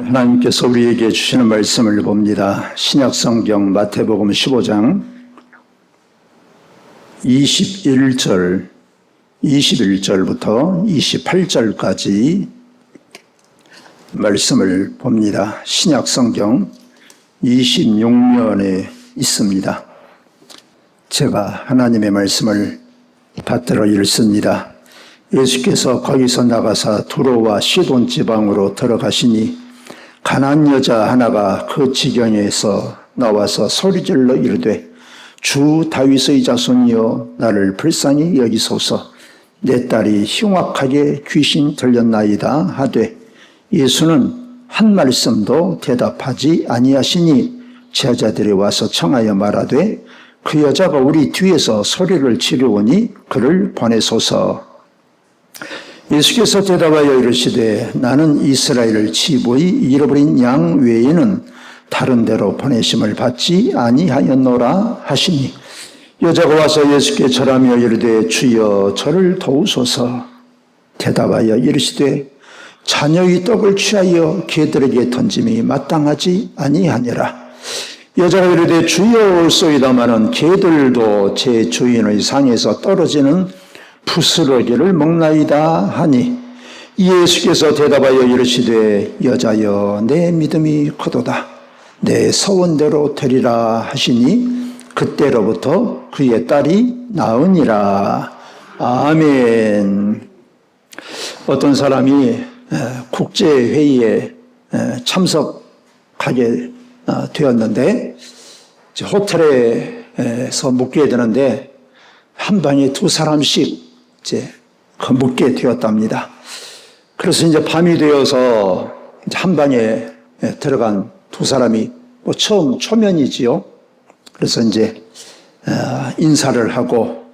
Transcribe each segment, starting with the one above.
하나님께서 우리에게 주시는 말씀을 봅니다. 신약성경 마태복음 15장 21절부터 28절까지 말씀을 봅니다. 신약성경 26면에 있습니다. 제가 하나님의 말씀을 받들어 읽습니다. 예수께서 거기서 나가사 두로와 시돈 지방으로 들어가시니 가나안 여자 하나가 그 지경에서 나와서 소리질러 이르되 주 다윗의 자손이여 나를 불쌍히 여기소서 내 딸이 흉악하게 귀신 들렸나이다 하되 예수는 한 말씀도 대답하지 아니하시니 제자들이 와서 청하여 말하되 그 여자가 우리 뒤에서 소리를 지르오니 그를 보내소서. 예수께서 대답하여 이르시되 나는 이스라엘을 지보이 잃어버린 양 외에는 다른 데로 보내심을 받지 아니하였노라 하시니 여자가 와서 예수께 절하며 이르되 주여 저를 도우소서. 대답하여 이르시되 자녀의 떡을 취하여 개들에게 던짐이 마땅하지 아니하니라. 여자가 이르되 주여 올소이다마는 개들도 제 주인의 상에서 떨어지는 부스러기를 먹나이다 하니 예수께서 대답하여 이르시되 여자여 내 믿음이 크도다 내 서원대로 되리라 하시니 그때로부터 그의 딸이 나으니라. 아멘. 어떤 사람이 국제회의에 참석하게 되었는데 호텔에서 묵게 되는데 한 방에 두 사람씩 묵게 되었답니다. 그래서 이제 밤이 되어서 한 방에 들어간 두 사람이 처음 초면이지요. 그래서 이제 인사를 하고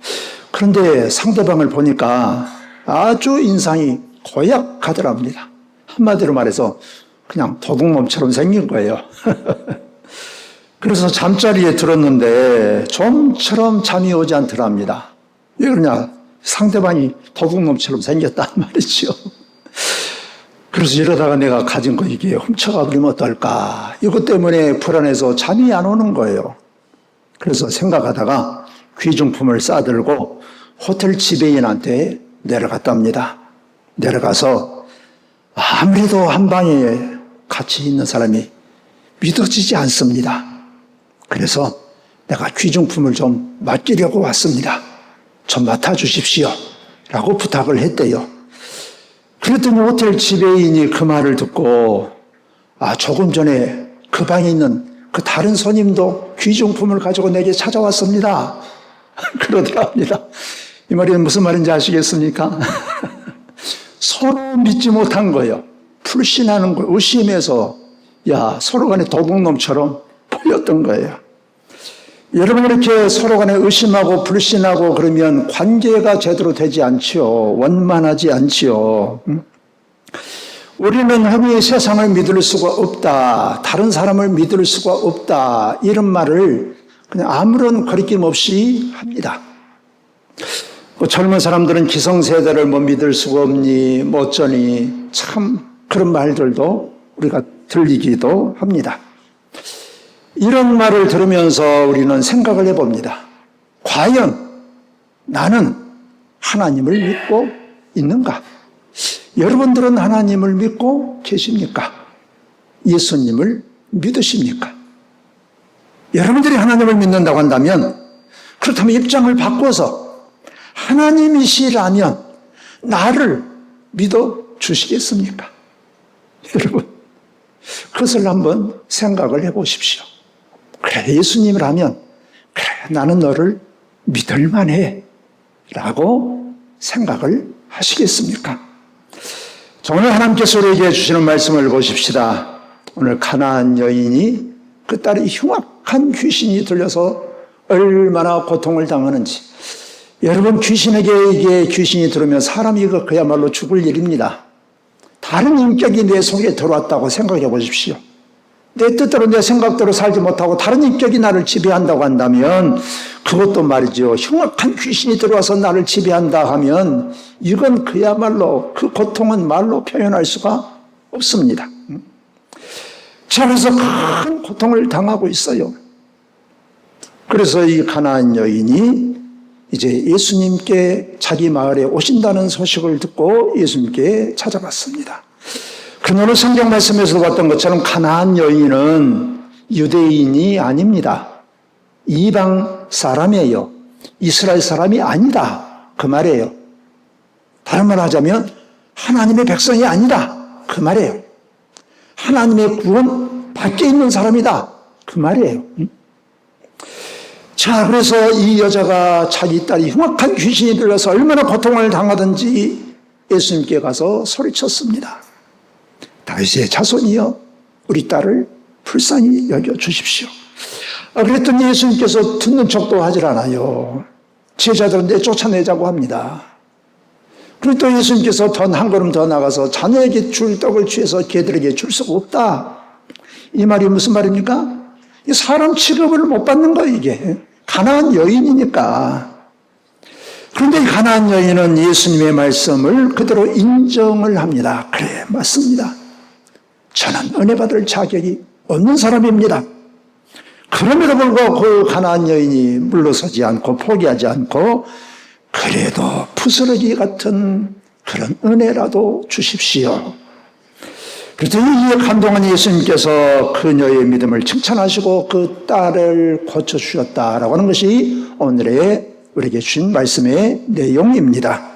그런데 상대방을 보니까 아주 인상이 고약하더랍니다. 한마디로 말해서 그냥 도둑놈처럼 생긴 거예요. 그래서 잠자리에 들었는데 좀처럼 잠이 오지 않더랍니다. 왜 그러냐? 상대방이 도둑놈처럼 생겼단 말이죠. 그래서 이러다가 내가 가진 거 이게 훔쳐가 버리면 어떨까? 이것 때문에 불안해서 잠이 안 오는 거예요. 그래서 생각하다가 귀중품을 싸들고 호텔 지배인한테 내려갔답니다. 내려가서 아무래도 한 방에 같이 있는 사람이 믿어지지 않습니다. 그래서 내가 귀중품을 좀 맡기려고 왔습니다. 좀 맡아주십시오 라고 부탁을 했대요. 그랬더니 호텔 지배인이 그 말을 듣고 조금 전에 그 방에 있는 그 다른 손님도 귀중품을 가지고 내게 찾아왔습니다. 그러더랍니다. 이 말이 무슨 말인지 아시겠습니까? 서로 믿지 못한 거예요. 불신하는 거예요. 의심해서 서로 간에 도둑놈처럼 보였던 거예요. 여러분 이렇게 서로 간에 의심하고 불신하고 그러면 관계가 제대로 되지 않지요. 원만하지 않지요. 우리는 흔히 세상을 믿을 수가 없다. 다른 사람을 믿을 수가 없다. 이런 말을 그냥 아무런 거리낌 없이 합니다. 젊은 사람들은 기성세대를 믿을 수가 없니 어쩌니 참 그런 말들도 우리가 들리기도 합니다. 이런 말을 들으면서 우리는 생각을 해봅니다. 과연 나는 하나님을 믿고 있는가? 여러분들은 하나님을 믿고 계십니까? 예수님을 믿으십니까? 여러분들이 하나님을 믿는다고 한다면 그렇다면 입장을 바꿔서 하나님이시라면 나를 믿어주시겠습니까? 여러분 그것을 한번 생각을 해보십시오. 그래 예수님이라면 그래 나는 너를 믿을 만해 라고 생각을 하시겠습니까? 오늘 하나님께서 우리에게 주시는 말씀을 보십시다. 오늘 가나안 여인이 그 딸이 흉악한 귀신이 들려서 얼마나 고통을 당하는지. 여러분 귀신에게 이게 귀신이 들으면 사람이 그야말로 죽을 일입니다. 다른 인격이 내 속에 들어왔다고 생각해 보십시오. 내 뜻대로 내 생각대로 살지 못하고 다른 인격이 나를 지배한다고 한다면 그것도 말이죠. 흉악한 귀신이 들어와서 나를 지배한다 하면 이건 그야말로 그 고통은 말로 표현할 수가 없습니다. 자, 그래서 큰 고통을 당하고 있어요. 그래서 이 가나안 여인이 이제 예수님께 자기 마을에 오신다는 소식을 듣고 예수님께 찾아갔습니다. 그녀는 성경 말씀에서도 봤던 것처럼 가나안 여인은 유대인이 아닙니다. 이방 사람이에요. 이스라엘 사람이 아니다. 그 말이에요. 다른 말 하자면 하나님의 백성이 아니다. 그 말이에요. 하나님의 구원 밖에 있는 사람이다. 그 말이에요. 자, 그래서 이 여자가 자기 딸이 흉악한 귀신이 들려서 얼마나 고통을 당하든지 예수님께 가서 소리쳤습니다. 다윗의 자손이여, 우리 딸을 불쌍히 여겨주십시오. 그랬더니 예수님께서 듣는 척도 하질 않아요. 제자들은 내쫓아내자고 합니다. 그리고 또 예수님께서 한 걸음 더 나가서 자녀에게 줄 떡을 취해서 개들에게 줄 수가 없다. 이 말이 무슨 말입니까? 사람 취급을 못 받는 거예요, 이게. 가나안 여인이니까. 그런데 이 가나안 여인은 예수님의 말씀을 그대로 인정을 합니다. 그래, 맞습니다. 저는 은혜 받을 자격이 없는 사람입니다. 그럼에도 불구하고 그 가나안 여인이 물러서지 않고 포기하지 않고 그래도 부스러기 같은 그런 은혜라도 주십시오. 그래서 이에 감동한 예수님께서 그녀의 믿음을 칭찬하시고 그 딸을 고쳐주셨다라고 하는 것이 오늘의 우리에게 주신 말씀의 내용입니다.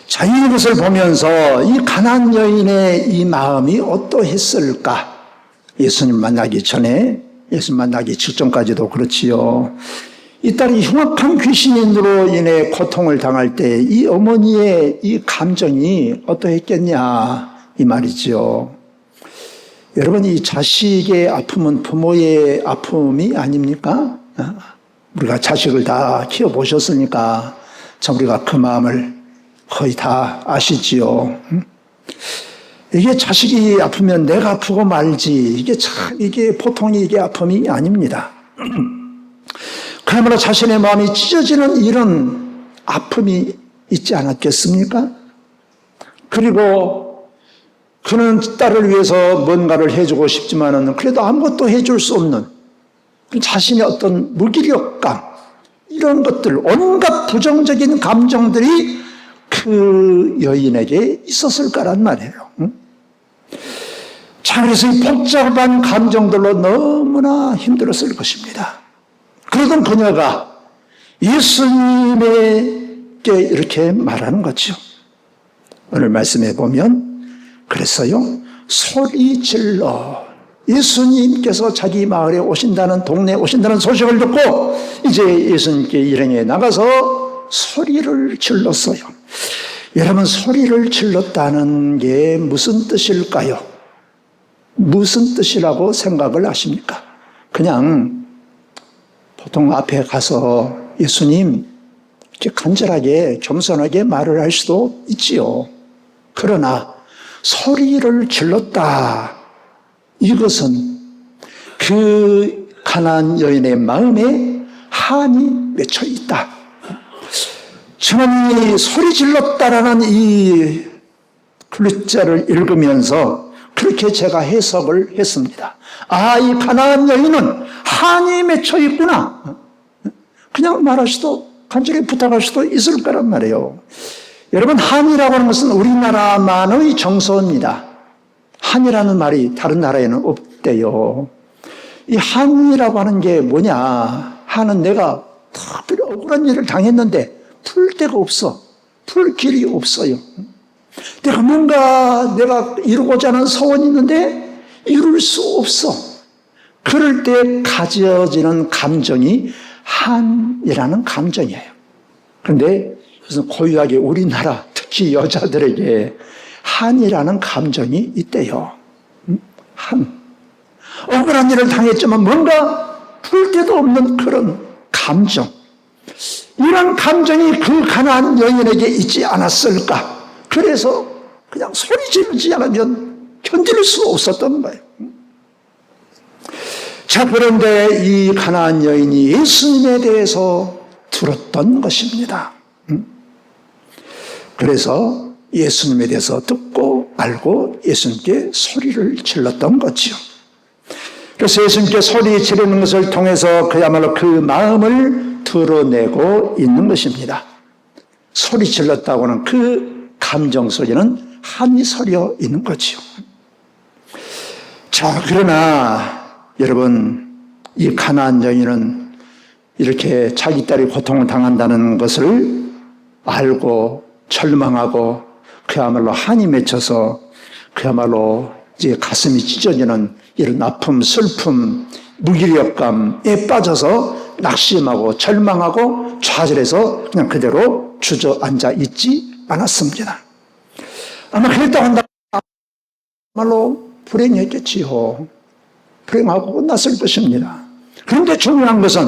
자, 이것을 보면서 이 가나안 여인의 이 마음이 어떠했을까? 예수님 만나기 전에, 예수님 만나기 직전까지도 그렇지요. 이 딸이 흉악한 귀신으로 인해 고통을 당할 때 이 어머니의 이 감정이 어떠했겠냐 이 말이죠. 여러분, 이 자식의 아픔은 부모의 아픔이 아닙니까? 우리가 자식을 다 키워보셨으니까 참 우리가 그 마음을 거의 다 아시지요. 이게 자식이 아프면 내가 아프고 말지, 이게 보통의 이게 아픔이 아닙니다. 그야말로 자신의 마음이 찢어지는 이런 아픔이 있지 않았겠습니까? 그리고 그는 딸을 위해서 뭔가를 해주고 싶지만은 그래도 아무것도 해줄 수 없는 자신의 어떤 무기력감, 이런 것들, 온갖 부정적인 감정들이 그 여인에게 있었을까란 말이에요. 자, 그래서 이 복잡한 감정들로 너무나 힘들었을 것입니다. 그러던 그녀가 예수님에게 이렇게 말하는 거죠. 오늘 말씀해 보면 그랬어요. 소리 질러. 예수님께서 자기 마을에 오신다는, 동네에 오신다는 소식을 듣고 이제 예수님께 일행에 나가서 소리를 질렀어요. 여러분, 소리를 질렀다는 게 무슨 뜻일까요? 무슨 뜻이라고 생각을 하십니까? 그냥 보통 앞에 가서 예수님 이렇게 간절하게 겸손하게 말을 할 수도 있지요. 그러나 소리를 질렀다. 이것은 그 가나안 여인의 마음에 한이 맺혀 있다. 저는 이 소리 질렀다라는 이 글자를 읽으면서 그렇게 제가 해석을 했습니다. 아, 이 가나안 여인은 한이 맺혀 있구나. 그냥 말할 수도, 간절히 부탁할 수도 있을 거란 말이에요. 여러분, 한이라고 하는 것은 우리나라만의 정서입니다. 한이라는 말이 다른 나라에는 없대요. 이 한이라고 하는 게 뭐냐? 한은 내가 특별히 억울한 일을 당했는데 풀 데가 없어. 풀 길이 없어요. 내가 이루고자 하는 소원이 있는데 이룰 수 없어. 그럴 때 가져지는 감정이 한이라는 감정이에요. 그런데 그래서 고유하게 우리나라, 특히 여자들에게 한이라는 감정이 있대요. 한. 억울한 일을 당했지만 뭔가 풀 데도 없는 그런 감정. 이런 감정이 그 가나안 여인에게 있지 않았을까? 그래서 그냥 소리 지르지 않으면 견딜 수 없었던 거예요. 자, 그런데 이 가나안 여인이 예수님에 대해서 들었던 것입니다. 그래서 예수님에 대해서 듣고 알고 예수님께 소리를 질렀던 거지요. 그래서 예수님께 소리 지르는 것을 통해서 그야말로 그 마음을 드러내고 있는 것입니다. 소리 질렀다고는 그 감정 소리는 한이 서려 있는 거지요. 자, 그러나 여러분, 이 가나안 여인은 이렇게 자기 딸이 고통을 당한다는 것을 알고 절망하고 그야말로 한이 맺혀서 그야말로 이제 가슴이 찢어지는 이런 아픔, 슬픔, 무기력감에 빠져서 낙심하고 절망하고 좌절해서 그냥 그대로 주저앉아 있지 않았습니다. 아마 그랬다고 한다면 정말로 불행했겠지요. 불행하고 끝났을 것입니다. 그런데 중요한 것은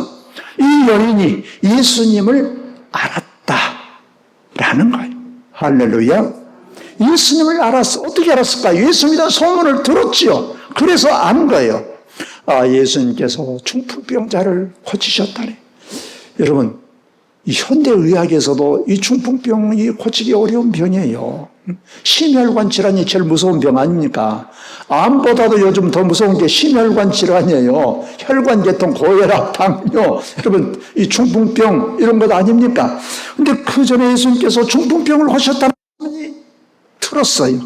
이 여인이 예수님을 알았다라는 거예요. 할렐루야. 예수님을 알았어. 어떻게 알았을까? 예수님이라는 소문을 들었지요. 그래서 안 거예요. 아, 예수님께서 중풍병자를 고치셨다니. 여러분, 이 현대의학에서도 이 중풍병이 고치기 어려운 병이에요. 심혈관 질환이 제일 무서운 병 아닙니까? 암보다도 요즘 더 무서운 게 심혈관 질환이에요. 혈관계통, 고혈압, 당뇨. 여러분, 이 중풍병 이런 것 아닙니까? 근데 그 전에 예수님께서 중풍병을 고쳤다는 소문이 들었어요.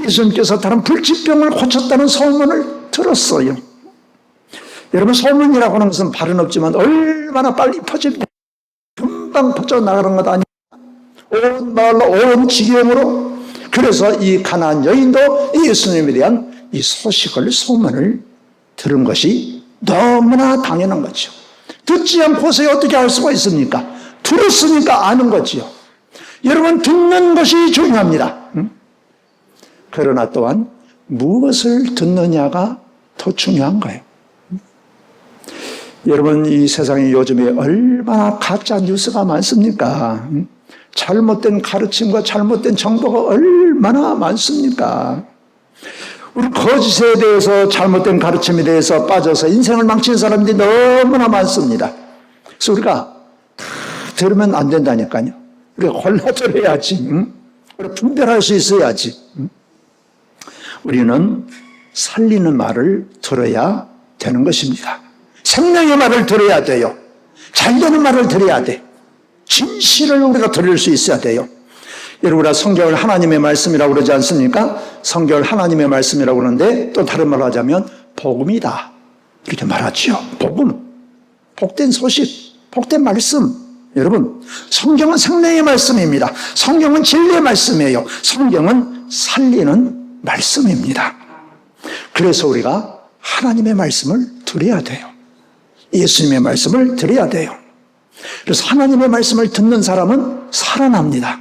예수님께서 다른 불치병을 고쳤다는 소문을 들었어요. 여러분, 소문이라고 하는 것은 발은 없지만 얼마나 빨리 퍼집니다. 금방 퍼져나가는 것 아닙니까? 온 마을로, 온 지경으로. 그래서 이 가나안 여인도 예수님에 대한 이 소문을 들은 것이 너무나 당연한 거죠. 듣지 않고서 어떻게 알 수가 있습니까? 들었으니까 아는 거지요. 여러분, 듣는 것이 중요합니다. 그러나 또한 무엇을 듣느냐가 더 중요한 거예요. 여러분, 이 세상에 요즘에 얼마나 가짜 뉴스가 많습니까? 잘못된 가르침과 잘못된 정보가 얼마나 많습니까? 우리 거짓에 대해서, 잘못된 가르침에 대해서 빠져서 인생을 망치는 사람들이 너무나 많습니다. 그래서 우리가 다 들으면 안 된다니까요. 우리가 골라들어야지. 우리가 분별할 수 있어야지. 우리는 살리는 말을 들어야 되는 것입니다. 생명의 말을 들어야 돼요. 잘되는 말을 들어야 돼. 진실을 우리가 들을 수 있어야 돼요. 여러분, 우리가 성경을 하나님의 말씀이라고 그러지 않습니까? 성경을 하나님의 말씀이라고 그러는데 또 다른 말로 하자면 복음이다, 이렇게 말하지요. 복음, 복된 소식, 복된 말씀. 여러분, 성경은 생명의 말씀입니다. 성경은 진리의 말씀이에요. 성경은 살리는 말씀입니다. 그래서 우리가 하나님의 말씀을 들어야 돼요. 예수님의 말씀을 들어야 돼요. 그래서 하나님의 말씀을 듣는 사람은 살아납니다.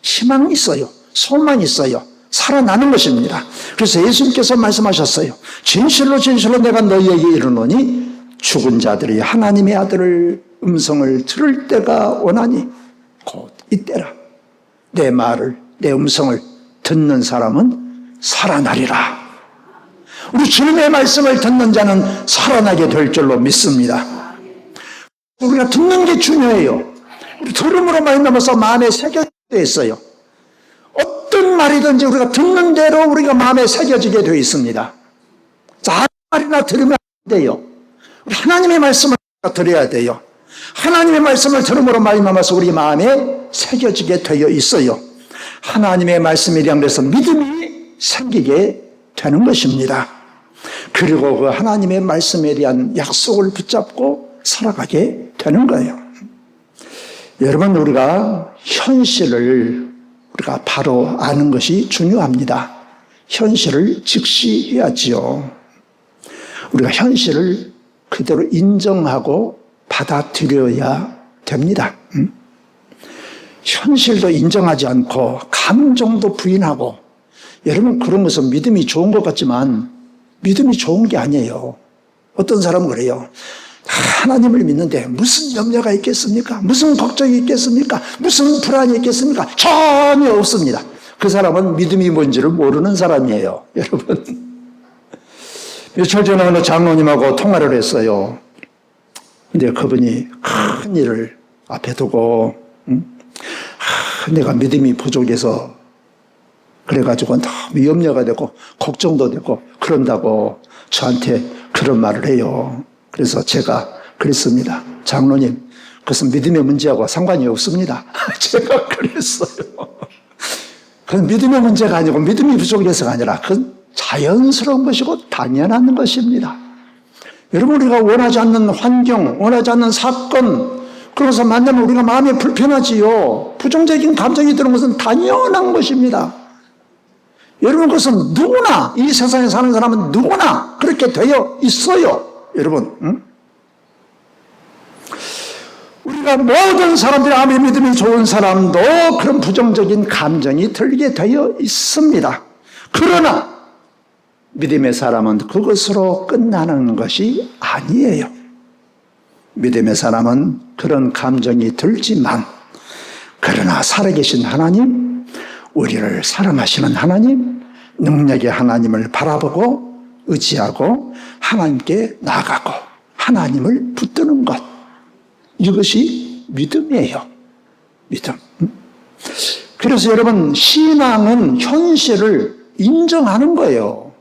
희망이 있어요. 소망이 있어요. 살아나는 것입니다. 그래서 예수님께서 말씀하셨어요. 진실로 진실로 내가 너희에게 이르노니 죽은 자들이 하나님의 아들을 음성을 들을 때가 오나니 곧 이때라. 내 말을, 내 음성을 듣는 사람은 살아나리라. 우리 주님의 말씀을 듣는 자는 살아나게 될 줄로 믿습니다. 우리가 듣는 게 중요해요. 우리 들음으로 말미암아서 마음에 새겨져 있어요. 어떤 말이든지 우리가 듣는 대로 우리가 마음에 새겨지게 되어 있습니다. 자, 아무 말이나 들으면 안 돼요. 우리 하나님의 말씀을 들어야 돼요. 하나님의 말씀을 들음으로 말미암아서 우리 마음에 새겨지게 되어 있어요. 하나님의 말씀이란 그래서 믿음이 생기게 되는 것입니다. 그리고 그 하나님의 말씀에 대한 약속을 붙잡고 살아가게 되는 거예요. 여러분, 우리가 현실을 우리가 바로 아는 것이 중요합니다. 현실을 직시해야지요. 우리가 현실을 그대로 인정하고 받아들여야 됩니다. 현실도 인정하지 않고 감정도 부인하고, 여러분, 그런 것은 믿음이 좋은 것 같지만 믿음이 좋은 게 아니에요. 어떤 사람은 그래요. 하나님을 믿는데 무슨 염려가 있겠습니까? 무슨 걱정이 있겠습니까? 무슨 불안이 있겠습니까? 전혀 없습니다. 그 사람은 믿음이 뭔지를 모르는 사람이에요. 여러분, 며칠 전에 어느 장로님하고 통화를 했어요. 근데 그분이 큰 일을 앞에 두고 내가 믿음이 부족해서 그래가지고 너무 염려가 되고 걱정도 되고 그런다고 저한테 그런 말을 해요. 그래서 제가 그랬습니다. 장로님, 그것은 믿음의 문제하고 상관이 없습니다. 제가 그랬어요. 그건 믿음의 문제가 아니고 믿음이 부족해서가 아니라 그건 자연스러운 것이고 당연한 것입니다. 여러분, 우리가 원하지 않는 환경, 원하지 않는 사건, 그러면서 만나면 우리가 마음이 불편하지요. 부정적인 감정이 드는 것은 당연한 것입니다. 여러분, 그것은 누구나, 이 세상에 사는 사람은 누구나 그렇게 되어 있어요. 여러분, 응? 우리가 모든 사람들이 아무리 믿음이 좋은 사람도 그런 부정적인 감정이 들게 되어 있습니다. 그러나 믿음의 사람은 그것으로 끝나는 것이 아니에요. 믿음의 사람은 그런 감정이 들지만, 그러나 살아계신 하나님, 우리를 사랑하시는 하나님, 능력의 하나님을 바라보고 의지하고 하나님께 나아가고 하나님을 붙드는 것, 이것이 믿음이에요. 믿음. 그래서 여러분, 신앙은 현실을 인정하는 거예요.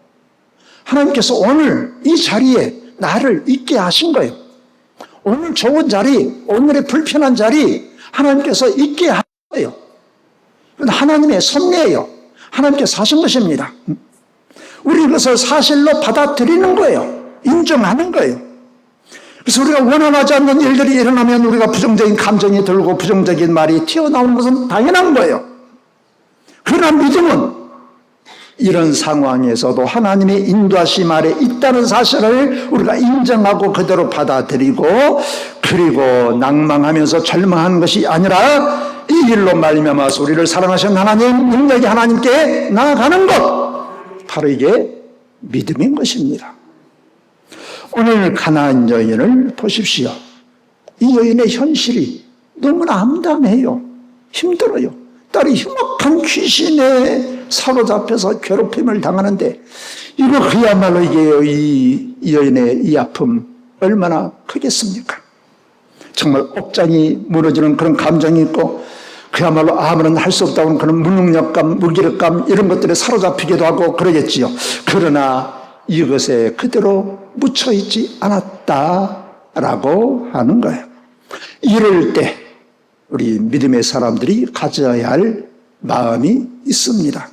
하나님께서 오늘 이 자리에 나를 있게 하신 거예요. 오늘 좋은 자리, 오늘의 불편한 자리 하나님께서 있게 하신 거예요. 하나님의 섭리예요. 하나님께서 하신 것입니다. 우리 그것을 사실로 받아들이는 거예요. 인정하는 거예요. 그래서 우리가 원하지 않는 일들이 일어나면 우리가 부정적인 감정이 들고 부정적인 말이 튀어나오는 것은 당연한 거예요. 그러나 믿음은 이런 상황에서도 하나님의 인도하심 아래 있다는 사실을 우리가 인정하고 그대로 받아들이고, 그리고 낭망하면서 절망하는 것이 아니라 이 일로 말미암아서 우리를 사랑하신 하나님, 능력의 하나님께 나아가는 것, 바로 이게 믿음인 것입니다. 오늘 가나안 여인을 보십시오. 이 여인의 현실이 너무나 암담해요. 힘들어요. 딸이 흉악한 귀신에 사로잡혀서 괴롭힘을 당하는데, 이거 그야말로 이게요, 이 여인의 이 아픔 얼마나 크겠습니까? 정말 억장이 무너지는 그런 감정이 있고, 그야말로 아무런 할 수 없다는 그런 무능력감, 무기력감, 이런 것들에 사로잡히기도 하고 그러겠지요. 그러나 이것에 그대로 묻혀있지 않았다라고 하는 거예요. 이럴 때 우리 믿음의 사람들이 가져야 할 마음이 있습니다.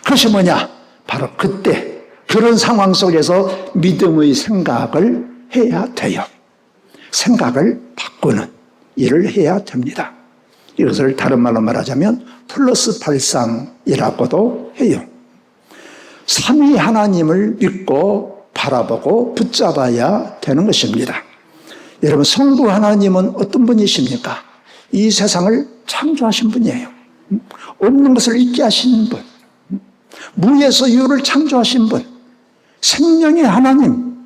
그것이 뭐냐? 바로 그때 그런 상황 속에서 믿음의 생각을 해야 돼요. 생각을 바꾸는 일을 해야 됩니다. 이것을 다른 말로 말하자면 플러스 발상이라고도 해요. 삼위 하나님을 믿고 바라보고 붙잡아야 되는 것입니다. 여러분, 성부 하나님은 어떤 분이십니까? 이 세상을 창조하신 분이에요. 없는 것을 있게 하시는 분, 무에서 유를 창조하신 분, 생명의 하나님,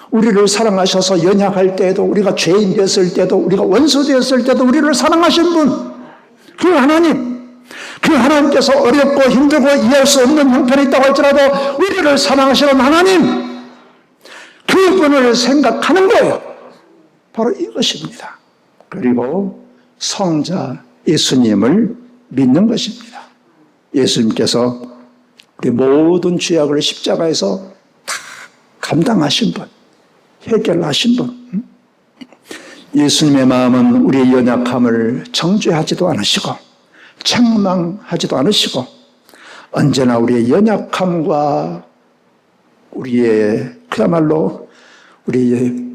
우리를 사랑하셔서 연약할 때에도, 우리가 죄인 되었을 때도, 우리가 원수 되었을 때도 우리를 사랑하신 분, 그 하나님, 그 하나님께서 어렵고 힘들고 이해할 수 없는 형편이 있다고 할지라도 우리를 사랑하시는 하나님, 그분을 생각하는 거예요. 바로 이것입니다. 그리고 성자 예수님을 믿는 것입니다. 예수님께서 우리 모든 죄악을 십자가에서 다 감당하신 분, 해결하신 분. 예수님의 마음은 우리의 연약함을 정죄하지도 않으시고 책망하지도 않으시고, 언제나 우리의 연약함과 우리의 그야말로 우리의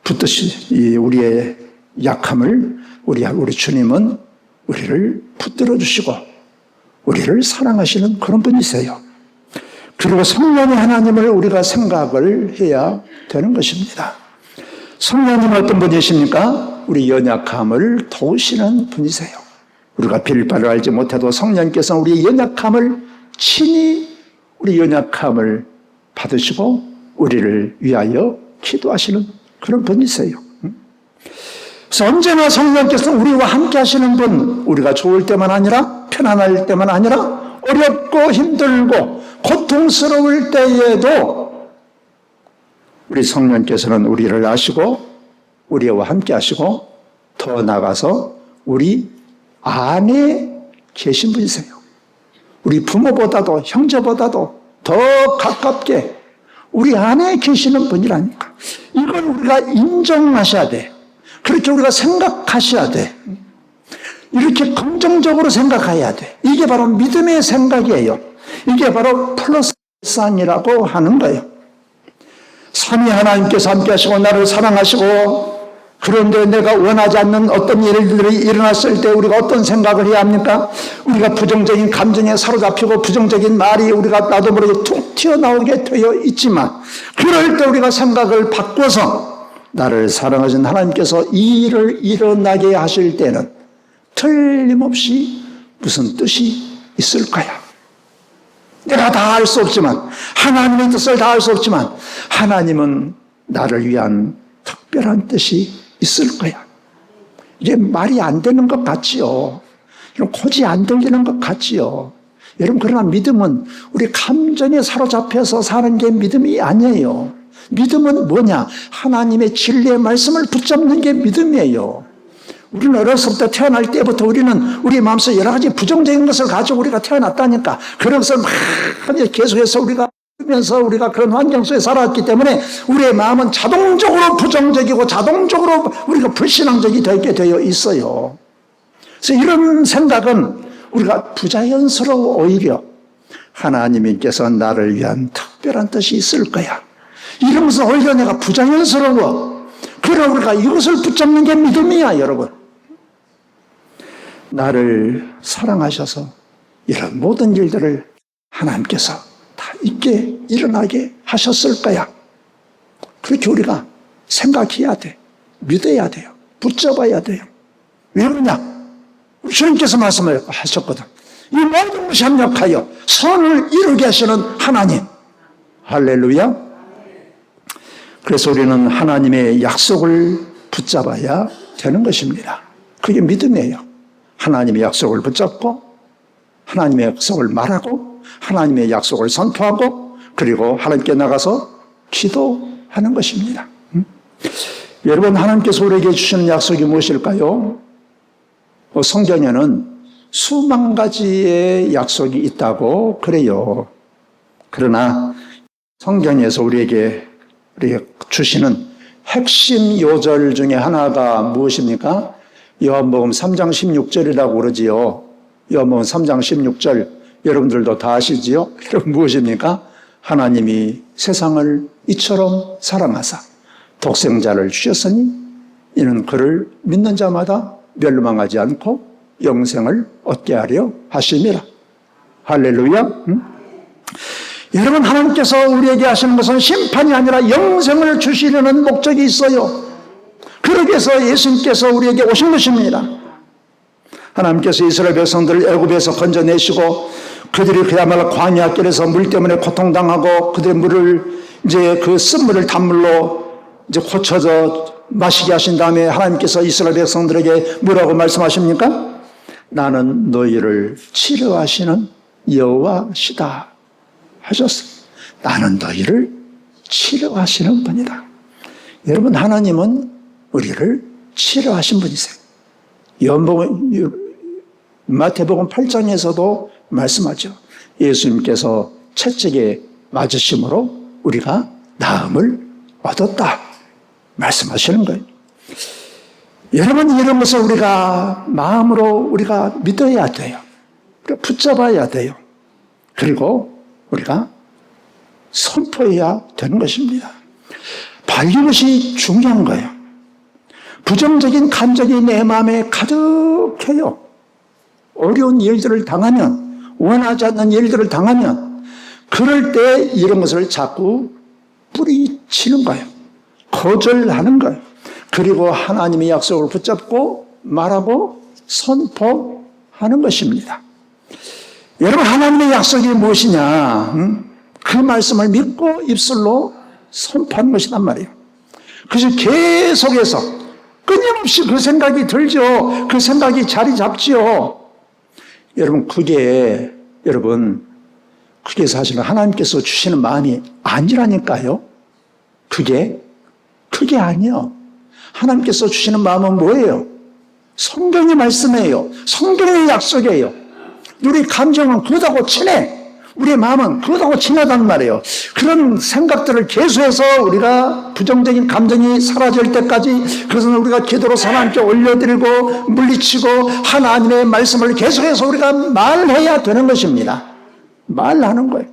붙듯이 우리의 약함을 우리 주님은 우리를 붙들어 주시고 우리를 사랑하시는 그런 분이세요. 그리고 성령의 하나님을 우리가 생각을 해야 되는 것입니다. 성령님은 어떤 분이십니까? 우리 연약함을 도우시는 분이세요. 우리가 빌 바를 알지 못해도 성령께서는 우리의 연약함을 친히 우리 연약함을 받으시고 우리를 위하여 기도하시는 그런 분이세요. 그래서 언제나 성령께서는 우리와 함께 하시는 분, 우리가 좋을 때만 아니라 편안할 때만 아니라 어렵고 힘들고 고통스러울 때에도 우리 성령께서는 우리를 아시고 우리와 함께 하시고 더 나아가서 우리 안에 계신 분이세요. 우리 부모보다도 형제보다도 더 가깝게 우리 안에 계시는 분이라니까. 이걸 우리가 인정하셔야 돼. 그렇게 우리가 생각하셔야 돼. 이렇게 긍정적으로 생각해야 돼. 이게 바로 믿음의 생각이에요. 이게 바로 플러스 산이라고 하는 거예요. 삼위 하나님께서 함께 하시고 나를 사랑하시고, 그런데 내가 원하지 않는 어떤 일들이 일어났을 때 우리가 어떤 생각을 해야 합니까? 우리가 부정적인 감정에 사로잡히고 부정적인 말이 우리가 나도 모르게 툭 튀어나오게 되어 있지만, 그럴 때 우리가 생각을 바꿔서 나를 사랑하신 하나님께서 이 일을 일어나게 하실 때는 틀림없이 무슨 뜻이 있을 거야. 내가 다 알 수 없지만, 하나님의 뜻을 다 알 수 없지만 하나님은 나를 위한 특별한 뜻이 있을 거야. 이게 말이 안 되는 것 같지요. 고지 안 들리는 것 같지요. 여러분, 그러나 믿음은 우리 감정에 사로잡혀서 사는 게 믿음이 아니에요. 믿음은 뭐냐? 하나님의 진리의 말씀을 붙잡는 게 믿음이에요. 우리는 어렸을 때 태어날 때부터 우리는 우리 마음속에 여러 가지 부정적인 것을 가지고 우리가 태어났다니까. 그런 것을 막 계속해서 우리가 면서 우리가 그런 환경 속에 살아왔기 때문에 우리의 마음은 자동적으로 부정적이고 자동적으로 우리가 불신앙적이 되게 되어 있어요. 그래서 이런 생각은 우리가 부자연스러워. 오히려 하나님께서 나를 위한 특별한 뜻이 있을 거야, 이러면서 오히려 내가 부자연스러워. 그러나 우리가 이것을 붙잡는 게 믿음이야. 여러분, 나를 사랑하셔서 이런 모든 일들을 하나님께서 다 있게 일어나게 하셨을 거야. 그렇게 우리가 생각해야 돼. 믿어야 돼요. 붙잡아야 돼요. 왜 그러냐? 주님께서 말씀을 하셨거든. 이 모든 것이 합력하여 선을 이루게 하시는 하나님. 할렐루야. 그래서 우리는 하나님의 약속을 붙잡아야 되는 것입니다. 그게 믿음이에요. 하나님의 약속을 붙잡고 하나님의 약속을 말하고 하나님의 약속을 선포하고 그리고 하나님께 나가서 기도하는 것입니다. 여러분, 하나님께서 우리에게 주시는 약속이 무엇일까요? 성경에는 수만 가지의 약속이 있다고 그래요. 그러나 성경에서 우리에게 주시는 핵심 요절 중에 하나가 무엇입니까? 요한복음 3장 16절이라고 그러지요. 요한복음 3장 16절 여러분들도 다 아시지요? 여러분, 무엇입니까? 하나님이 세상을 이처럼 사랑하사 독생자를 주셨으니 이는 그를 믿는 자마다 멸망하지 않고 영생을 얻게 하려 하심이라. 할렐루야. 여러분, 하나님께서 우리에게 하시는 것은 심판이 아니라 영생을 주시려는 목적이 있어요. 그러기 위해서 예수님께서 우리에게 오신 것입니다. 하나님께서 이스라엘 백성들을 애굽에서 건져내시고 그들이 그야말로 광야 길에서 물 때문에 고통당하고 그들의 물을 이제 그 쓴물을 단물로 이제 고쳐서 마시게 하신 다음에 하나님께서 이스라엘 백성들에게 뭐라고 말씀하십니까? 나는 너희를 치료하시는 여호와시다 하셨어요. 나는 너희를 치료하시는 분이다. 여러분, 하나님은 우리를 치료하신 분이세요. 마태복음 8장에서도 말씀하죠. 예수님께서 채찍에 맞으심으로 우리가 나음을 얻었다 말씀하시는 거예요. 여러분, 이런 것을 우리가 마음으로 우리가 믿어야 돼요. 붙잡아야 돼요. 그리고 우리가 선포해야 되는 것입니다. 바로 이것이 중요한 거예요. 부정적인 감정이 내 마음에 가득해요. 어려운 일들을 당하면, 원하지 않는 일들을 당하면 그럴 때 이런 것을 자꾸 뿌리치는 거예요. 거절하는 거예요. 그리고 하나님의 약속을 붙잡고 말하고 선포하는 것입니다. 여러분, 하나님의 약속이 무엇이냐? 그 말씀을 믿고 입술로 선포하는 것이란 말이에요. 그래서 계속해서 끊임없이 그 생각이 들죠. 그 생각이 자리 잡지요. 그게 사실은 하나님께서 주시는 마음이 아니라니까요. 그게 아니에요. 하나님께서 주시는 마음은 뭐예요? 성경의 말씀이에요. 성경의 약속이에요. 우리 감정은 그렇다고 친해. 우리의 마음은 그렇다고 친하단 말이에요. 그런 생각들을 계속해서 우리가 부정적인 감정이 사라질 때까지 그것은 우리가 기도로 하나님께 올려드리고 물리치고 하나님의 말씀을 계속해서 우리가 말해야 되는 것입니다. 말하는 거예요.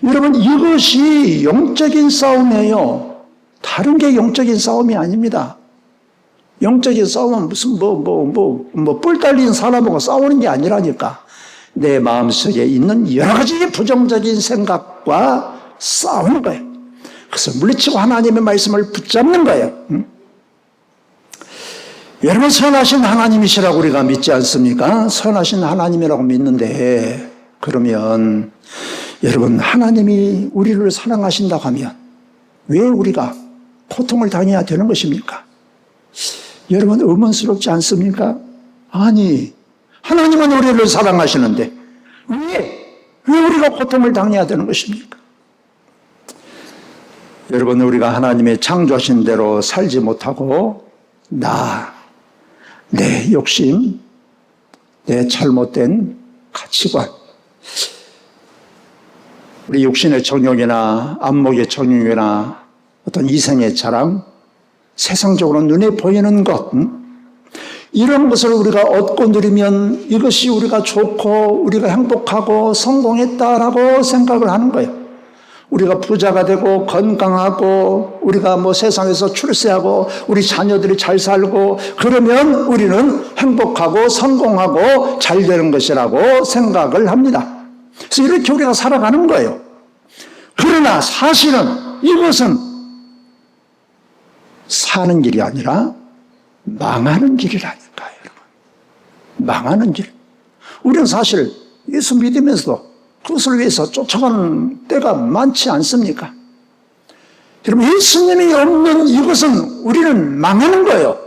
여러분, 이것이 영적인 싸움이에요. 다른 게 영적인 싸움이 아닙니다. 영적인 싸움은 무슨 뿔 달린 사람하고 싸우는 게 아니라니까. 내 마음속에 있는 여러 가지 부정적인 생각과 싸우는 거예요. 그래서 물리치고 하나님의 말씀을 붙잡는 거예요. 여러분, 선하신 하나님이시라고 우리가 믿지 않습니까? 선하신 하나님이라고 믿는데, 그러면 여러분, 하나님이 우리를 사랑하신다고 하면 왜 우리가 고통을 당해야 되는 것입니까? 여러분, 의문스럽지 않습니까? 아니, 하나님은 우리를 사랑하시는데 왜 우리가 고통을 당해야 되는 것입니까? 여러분, 우리가 하나님의 창조하신 대로 살지 못하고 내 욕심, 내 잘못된 가치관, 우리 육신의 정욕이나 안목의 정욕이나 어떤 이생의 자랑, 세상적으로 눈에 보이는 것, 이런 것을 우리가 얻고 누리면 이것이 우리가 좋고 우리가 행복하고 성공했다라고 생각을 하는 거예요. 우리가 부자가 되고 건강하고 우리가 세상에서 출세하고 우리 자녀들이 잘 살고 그러면 우리는 행복하고 성공하고 잘 되는 것이라고 생각을 합니다. 그래서 이렇게 우리가 살아가는 거예요. 그러나 사실은 이것은 사는 길이 아니라 망하는 길이라니까요, 여러분. 망하는 길. 우리는 사실 예수 믿으면서도 그것을 위해서 쫓아가는 때가 많지 않습니까? 여러분, 예수님이 없는 이것은 우리는 망하는 거예요.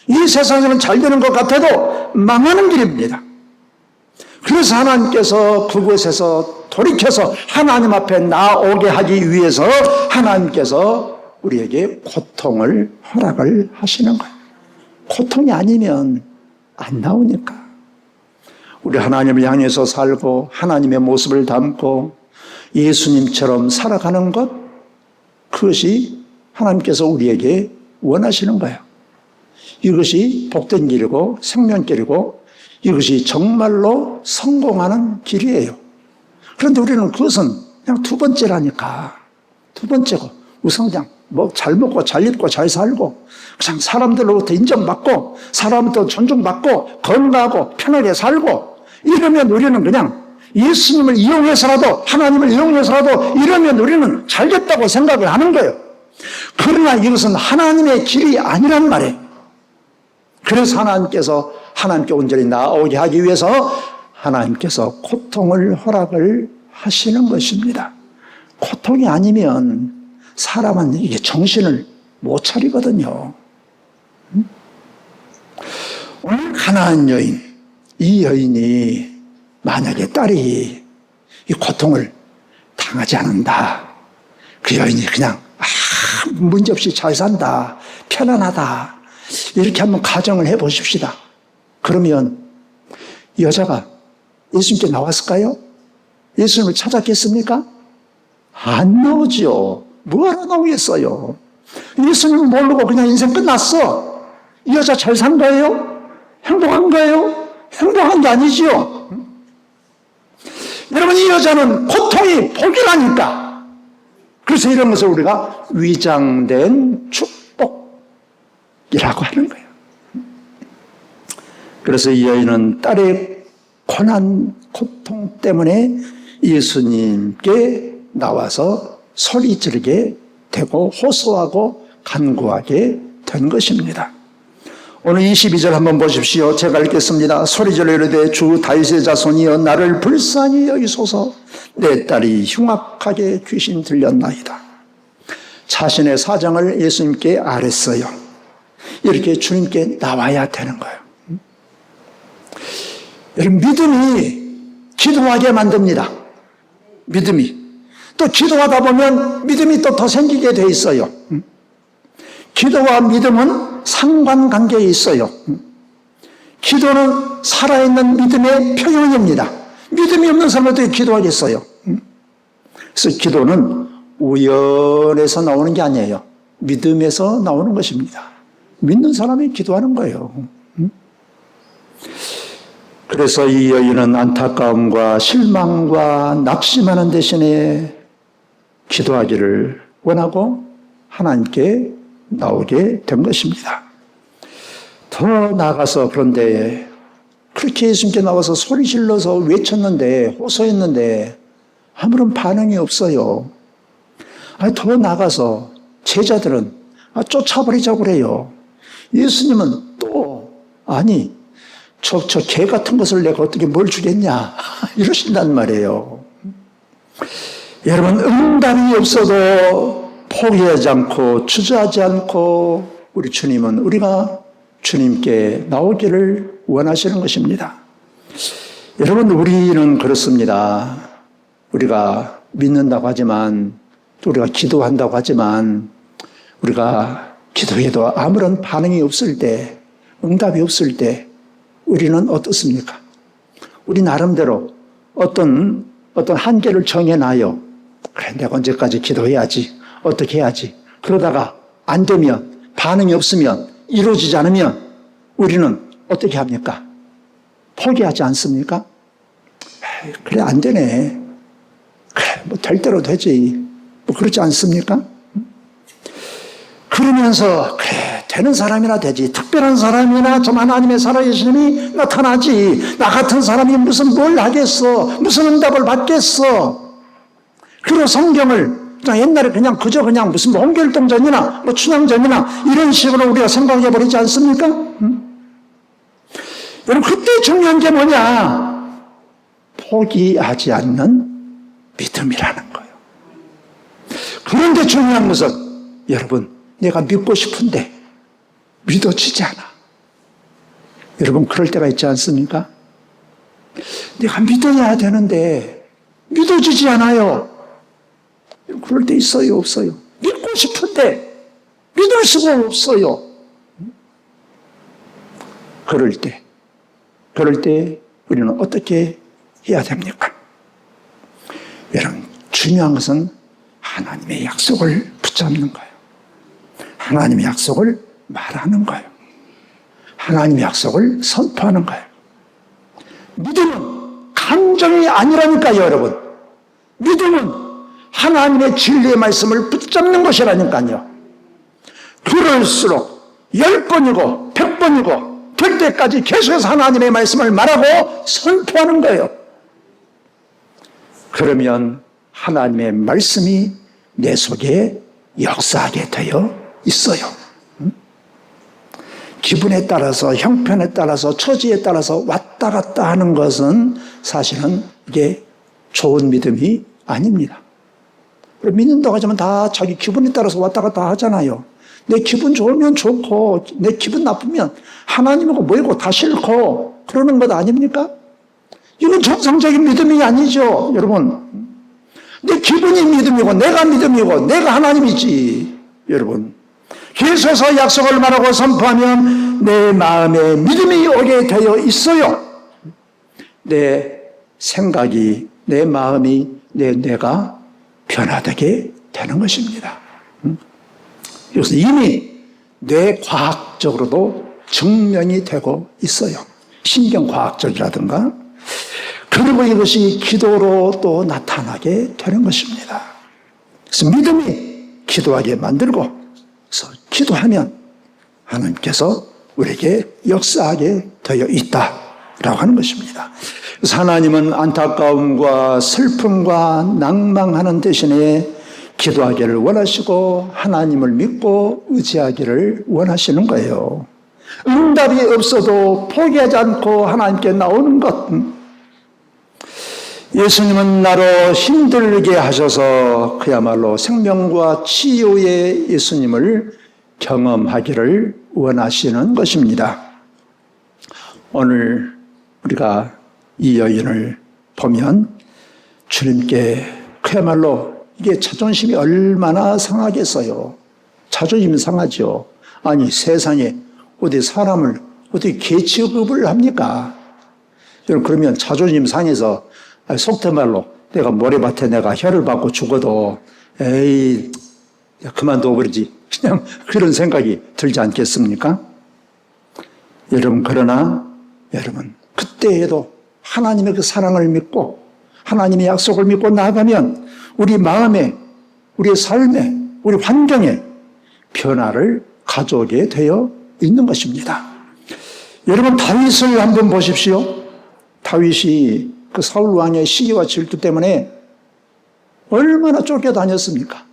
이 세상에는 잘 되는 것 같아도 망하는 길입니다. 그래서 하나님께서 그곳에서 돌이켜서 하나님 앞에 나오게 하기 위해서 하나님께서 우리에게 고통을 허락을 하시는 거예요. 고통이 아니면 안 나오니까. 우리 하나님을 향해서 살고 하나님의 모습을 담고 예수님처럼 살아가는 것, 그것이 하나님께서 우리에게 원하시는 거예요. 이것이 복된 길이고 생명길이고 이것이 정말로 성공하는 길이에요. 그런데 우리는 그것은 그냥 두 번째라니까. 두 번째고 우선 그냥 잘 먹고 잘 입고 잘 살고 그냥 사람들로부터 인정받고 사람부터 존중받고 건강하고 편하게 살고 이러면 우리는 그냥 예수님을 이용해서라도 하나님을 이용해서라도 이러면 우리는 잘 됐다고 생각을 하는 거예요. 그러나 이것은 하나님의 길이 아니란 말이에요. 그래서 하나님께서 하나님께 온전히 나오게 하기 위해서 하나님께서 고통을 허락을 하시는 것입니다. 고통이 아니면 사람은 이게 정신을 못 차리거든요. 오늘 가나안 여인, 이 여인이 만약에 딸이 이 고통을 당하지 않는다. 그 여인이 그냥 문제없이 잘 산다. 편안하다. 이렇게 한번 가정을 해보십시다. 그러면 이 여자가 예수님께 나왔을까요? 예수님을 찾았겠습니까? 안 나오죠. 뭐하러 나오겠어요? 예수님을 모르고 그냥 인생 끝났어. 이 여자 잘 산 거예요? 행복한 거예요? 행복한 게 아니지요. 여러분, 이 여자는 고통이 복이라니까. 그래서 이런 것을 우리가 위장된 축복이라고 하는 거예요. 그래서 이 여인은 딸의 고난, 고통 때문에 예수님께 나와서 소리 지르게 되고 호소하고 간구하게 된 것입니다. 오늘 22절 한번 보십시오. 제가 읽겠습니다. 소리질러 이르되 주 다윗의 자손이여 나를 불쌍히 여기소서. 내 딸이 흉악하게 귀신 들렸나이다. 자신의 사정을 예수님께 아랬어요. 이렇게 주님께 나와야 되는 거예요. 여러분, 믿음이 기도하게 만듭니다. 믿음이. 또 기도하다 보면 믿음이 또 더 생기게 돼 있어요. 기도와 믿음은 상관관계에 있어요. 기도는 살아있는 믿음의 표현입니다. 믿음이 없는 사람은 어떻게 기도하겠어요? 그래서 기도는 우연에서 나오는 게 아니에요. 믿음에서 나오는 것입니다. 믿는 사람이 기도하는 거예요. 그래서 이 여인은 안타까움과 실망과 낙심하는 대신에 기도하기를 원하고 하나님께 나오게 된 것입니다. 더 나아가서 그런데 그렇게 예수님께 나와서 소리 질러서 외쳤는데, 호소했는데 아무런 반응이 없어요. 더 나아가서 제자들은 쫓아버리자고 그래요. 예수님은 또 저 개 같은 것을 내가 어떻게 뭘 주겠냐 이러신단 말이에요. 여러분, 응답이 없어도 포기하지 않고 주저하지 않고 우리 주님은 우리가 주님께 나오기를 원하시는 것입니다. 여러분, 우리는 그렇습니다. 우리가 믿는다고 하지만, 우리가 기도한다고 하지만, 우리가 기도해도 아무런 반응이 없을 때, 응답이 없을 때 우리는 어떻습니까? 우리 나름대로 어떤 한계를 정해놔요. 그래, 내가 언제까지 기도해야지, 어떻게 해야지. 그러다가 안 되면, 반응이 없으면, 이루어지지 않으면 우리는 어떻게 합니까? 포기하지 않습니까? 그래, 안 되네. 그래, 될 대로 되지. 그렇지 않습니까? 그러면서 그래, 되는 사람이나 되지. 특별한 사람이나 좀 하나님의 살아계심이 나타나지. 나 같은 사람이 무슨 뭘 하겠어. 무슨 응답을 받겠어. 그리고 성경을 옛날에 그저 무슨 홍길동전이나 춘향전이나 이런 식으로 우리가 생각해버리지 않습니까? 여러분, 그때 중요한 게 뭐냐? 포기하지 않는 믿음이라는 거예요. 그런데 중요한 것은 여러분, 내가 믿고 싶은데 믿어지지 않아. 여러분, 그럴 때가 있지 않습니까? 내가 믿어야 되는데 믿어지지 않아요. 그럴 때 있어요, 없어요? 믿고 싶은데 믿을 수가 없어요. 그럴 때 우리는 어떻게 해야 됩니까? 여러분, 중요한 것은 하나님의 약속을 붙잡는 거예요. 하나님의 약속을 말하는 거예요. 하나님의 약속을 선포하는 거예요. 믿음은 감정이 아니라니까요, 여러분. 믿음은 하나님의 진리의 말씀을 붙잡는 것이라니까요. 그럴수록 10번이고 100번이고 될 때까지 계속해서 하나님의 말씀을 말하고 선포하는 거예요. 그러면 하나님의 말씀이 내 속에 역사하게 되어 있어요. 기분에 따라서, 형편에 따라서, 처지에 따라서 왔다 갔다 하는 것은 사실은 이게 좋은 믿음이 아닙니다. 믿는다고 하지만 다 자기 기분에 따라서 왔다 갔다 하잖아요. 내 기분 좋으면 좋고 내 기분 나쁘면 하나님하고 뭐이고 다 싫고 그러는 것 아닙니까? 이건 정상적인 믿음이 아니죠, 여러분. 내 기분이 믿음이고 내가 믿음이고 내가 하나님이지, 여러분. 계속해서 약속을 말하고 선포하면 내 마음에 믿음이 오게 되어 있어요. 내 생각이, 내 마음이, 내 뇌가 변화되게 되는 것입니다. 그래서 이미 뇌과학적으로도 증명이 되고 있어요. 신경과학적이라든가. 그리고 이것이 기도로 또 나타나게 되는 것입니다. 그래서 믿음이 기도하게 만들고, 그래서 기도하면 하나님께서 우리에게 역사하게 되어 있다라고 하는 것입니다. 그래서 하나님은 안타까움과 슬픔과 낭망하는 대신에 기도하기를 원하시고 하나님을 믿고 의지하기를 원하시는 거예요. 응답이 없어도 포기하지 않고 하나님께 나오는 것. 예수님은 나로 힘들게 하셔서 그야말로 생명과 치유의 예수님을 경험하기를 원하시는 것입니다. 오늘 우리가 이 여인을 보면 주님께 그야말로 이게 자존심이 얼마나 상하겠어요. 자존심이 상하죠. 아니, 세상에 어디 사람을 어떻게 개 취급을 합니까? 여러분, 그러면 자존심 상해서 속된 말로 내가 모래밭에 내가 혀를 받고 죽어도 에이 그만둬 버리지, 그냥 그런 생각이 들지 않겠습니까? 여러분, 그러나 여러분, 그때에도 하나님의 그 사랑을 믿고 하나님의 약속을 믿고 나아가면 우리 마음에, 우리 삶에, 우리 환경에 변화를 가져오게 되어 있는 것입니다. 여러분, 다윗을 한번 보십시오. 다윗이 그 사울 왕의 시기와 질투 때문에 얼마나 쫓겨다녔습니까?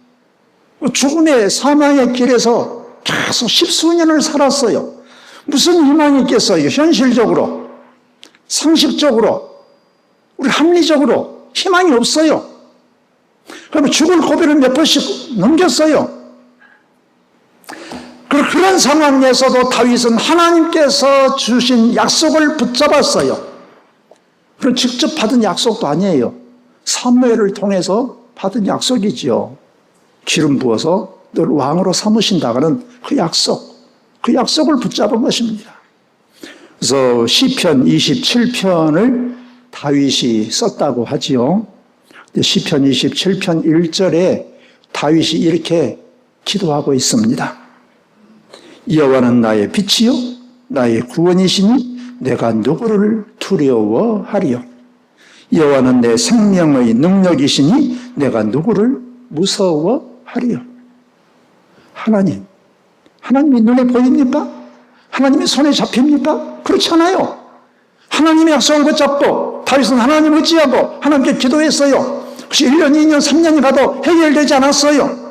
죽음의 사망의 길에서 계속 십수년을 살았어요. 무슨 희망이 있겠어요? 현실적으로, 상식적으로, 우리 합리적으로 희망이 없어요. 그러면 죽을 고비를 몇 번씩 넘겼어요. 그런 상황에서도 다윗은 하나님께서 주신 약속을 붙잡았어요. 그건 직접 받은 약속도 아니에요. 사무엘을 통해서 받은 약속이지요. 기름 부어서 늘 왕으로 삼으신다가는 그 약속을 붙잡은 것입니다. 그래서 시편 27편을 다윗이 썼다고 하지요. 시편 27편 1절에 다윗이 이렇게 기도하고 있습니다. 여호와는 나의 빛이요 나의 구원이시니 내가 누구를 두려워하리요. 여호와는 내 생명의 능력이시니 내가 누구를 무서워하리요. 하나님이 눈에 보입니까? 하나님이 손에 잡힙니까? 그렇지 않아요. 하나님의 약속을 붙잡고 다윗은 하나님을 의지하고 하나님께 기도했어요. 그것이 1년, 2년, 3년이 가도 해결되지 않았어요.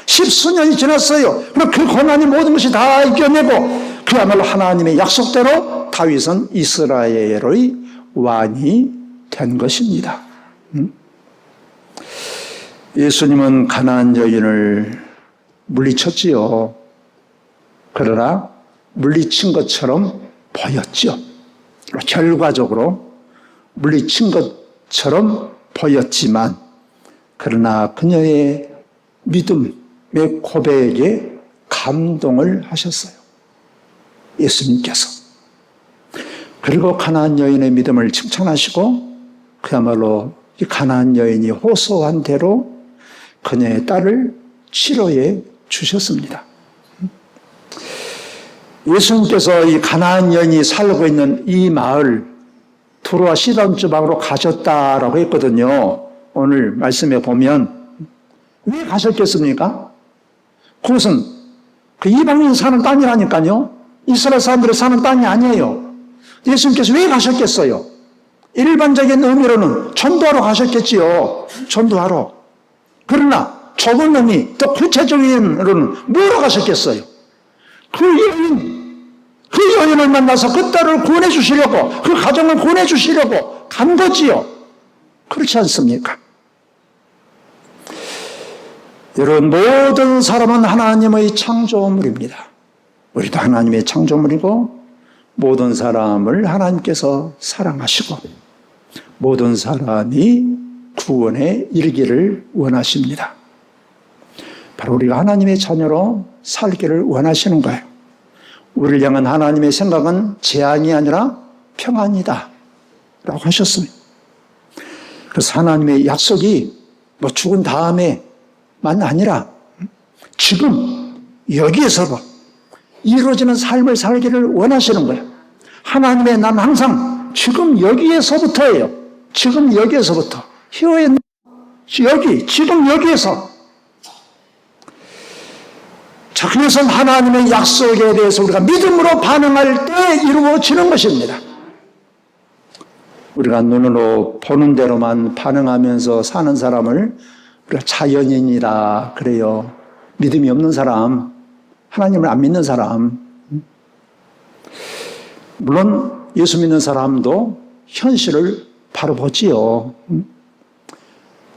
십수년이 지났어요. 그럼 그 고난이 모든 것이 다 이겨내고 그야말로 하나님의 약속대로 다윗은 이스라엘의 왕이 된 것입니다. 예수님은 가나안 여인을 물리쳤지요. 그러나 물리친 것처럼 보였죠. 결과적으로 물리친 것처럼 보였지만 그러나 그녀의 믿음의 고백에 감동을 하셨어요. 예수님께서. 그리고 가나안 여인의 믿음을 칭찬하시고 그야말로 이 가나안 여인이 호소한 대로 그녀의 딸을 치료해 주셨습니다. 예수님께서 이 가나안 여인이 살고 있는 이 마을 두로와 시돈 지방으로 가셨다라고 했거든요. 오늘 말씀에 보면 왜 가셨겠습니까? 그것은 그 이방인 사는 땅이라니까요. 이스라엘 사람들이 사는 땅이 아니에요. 예수님께서 왜 가셨겠어요? 일반적인 의미로는 전도하러 가셨겠지요. 전도하러. 그러나 좁은 의미, 또 구체적인 의미로는 뭐로 가셨겠어요? 그 여인을 만나서 그 딸을 구원해 주시려고, 그 가정을 구원해 주시려고 간 거지요. 그렇지 않습니까? 여러분, 모든 사람은 하나님의 창조물입니다. 우리도 하나님의 창조물이고 모든 사람을 하나님께서 사랑하시고 모든 사람이 구원에 이르기를 원하십니다. 바로 우리가 하나님의 자녀로 살기를 원하시는 거예요. 우리를 향한 하나님의 생각은 재앙이 아니라 평안이다 라고 하셨습니다. 그래서 하나님의 약속이 뭐 죽은 다음에만 아니라 지금 여기에서 이루어지는 삶을 살기를 원하시는 거예요. 하나님의 난 항상 지금 여기에서부터예요. 지금 여기에서부터. 지금 여기에서. 자, 그래서 하나님의 약속에 대해서 우리가 믿음으로 반응할 때 이루어지는 것입니다. 우리가 눈으로 보는 대로만 반응하면서 사는 사람을 우리가 자연인이라 그래요. 믿음이 없는 사람, 하나님을 안 믿는 사람. 물론 예수 믿는 사람도 현실을 바로 보지요.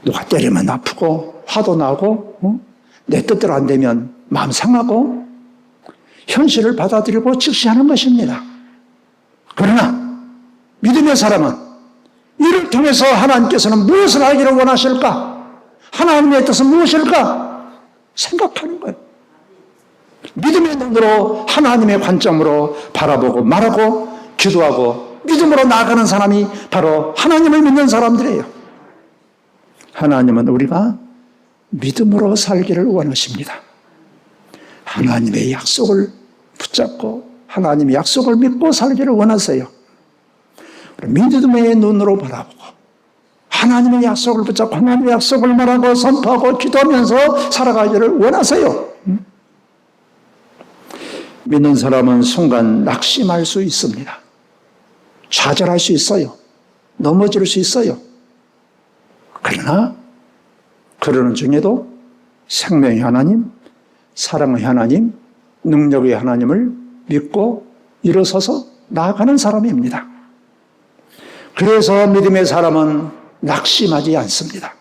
누가 때리면 아프고 화도 나고 내 뜻대로 안 되면 마음 상하고 현실을 받아들이고 직시하는 것입니다. 그러나 믿음의 사람은 이를 통해서 하나님께서는 무엇을 하기를 원하실까? 하나님의 뜻은 무엇일까? 생각하는 거예요. 믿음의 하나님의 눈으로, 하나님의 관점으로 바라보고 말하고 기도하고 믿음으로 나아가는 사람이 바로 하나님을 믿는 사람들이에요. 하나님은 우리가 믿음으로 살기를 원하십니다. 하나님의 약속을 붙잡고 하나님의 약속을 믿고 살기를 원하세요. 믿음의 눈으로 바라보고 하나님의 약속을 붙잡고 하나님의 약속을 말하고 선포하고 기도하면서 살아가기를 원하세요. 믿는 사람은 순간 낙심할 수 있습니다. 좌절할 수 있어요. 넘어질 수 있어요. 그러나 그러는 중에도 생명의 하나님, 사랑의 하나님, 능력의 하나님을 믿고 일어서서 나아가는 사람입니다. 그래서 믿음의 사람은 낙심하지 않습니다.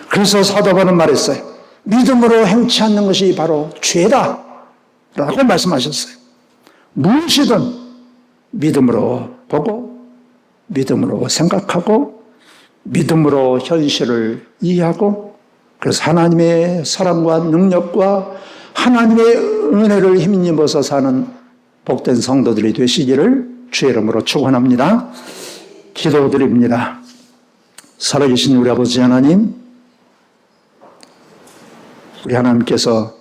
그래서 사도 바울은 말했어요. 믿음으로 행치 않는 것이 바로 죄다 라고 말씀하셨어요. 무엇이든 믿음으로 보고 믿음으로 생각하고 믿음으로 현실을 이해하고 그래서 하나님의 사랑과 능력과 하나님의 은혜를 힘입어서 사는 복된 성도들이 되시기를 주의 이름으로 축원합니다. 기도드립니다. 살아계신 우리 아버지 하나님, 우리 하나님께서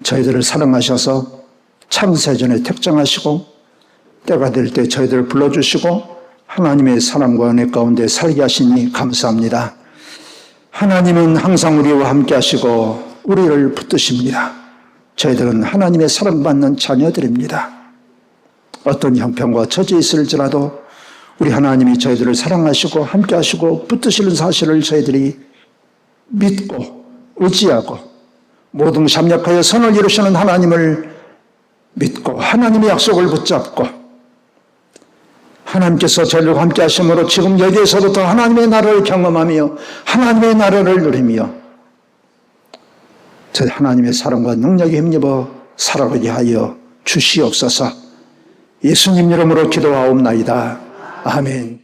저희들을 사랑하셔서 창세전에 택정하시고 때가 될 때 저희들을 불러주시고 하나님의 사랑과 은혜 가운데 살게 하시니 감사합니다. 하나님은 항상 우리와 함께 하시고 우리를 붙드십니다. 저희들은 하나님의 사랑받는 자녀들입니다. 어떤 형편과 처지에 있을지라도 우리 하나님이 저희들을 사랑하시고 함께 하시고 붙드시는 사실을 저희들이 믿고 의지하고 모든 참약하여 선을 이루시는 하나님을 믿고 하나님의 약속을 붙잡고 하나님께서 저희들과 함께 하심으로 지금 여기에서부터 하나님의 나라를 경험하며 하나님의 나라를 누리며 저희 하나님의 사랑과 능력에 힘입어 살아가게 하여 주시옵소서. 예수님 이름으로 기도하옵나이다. 아멘.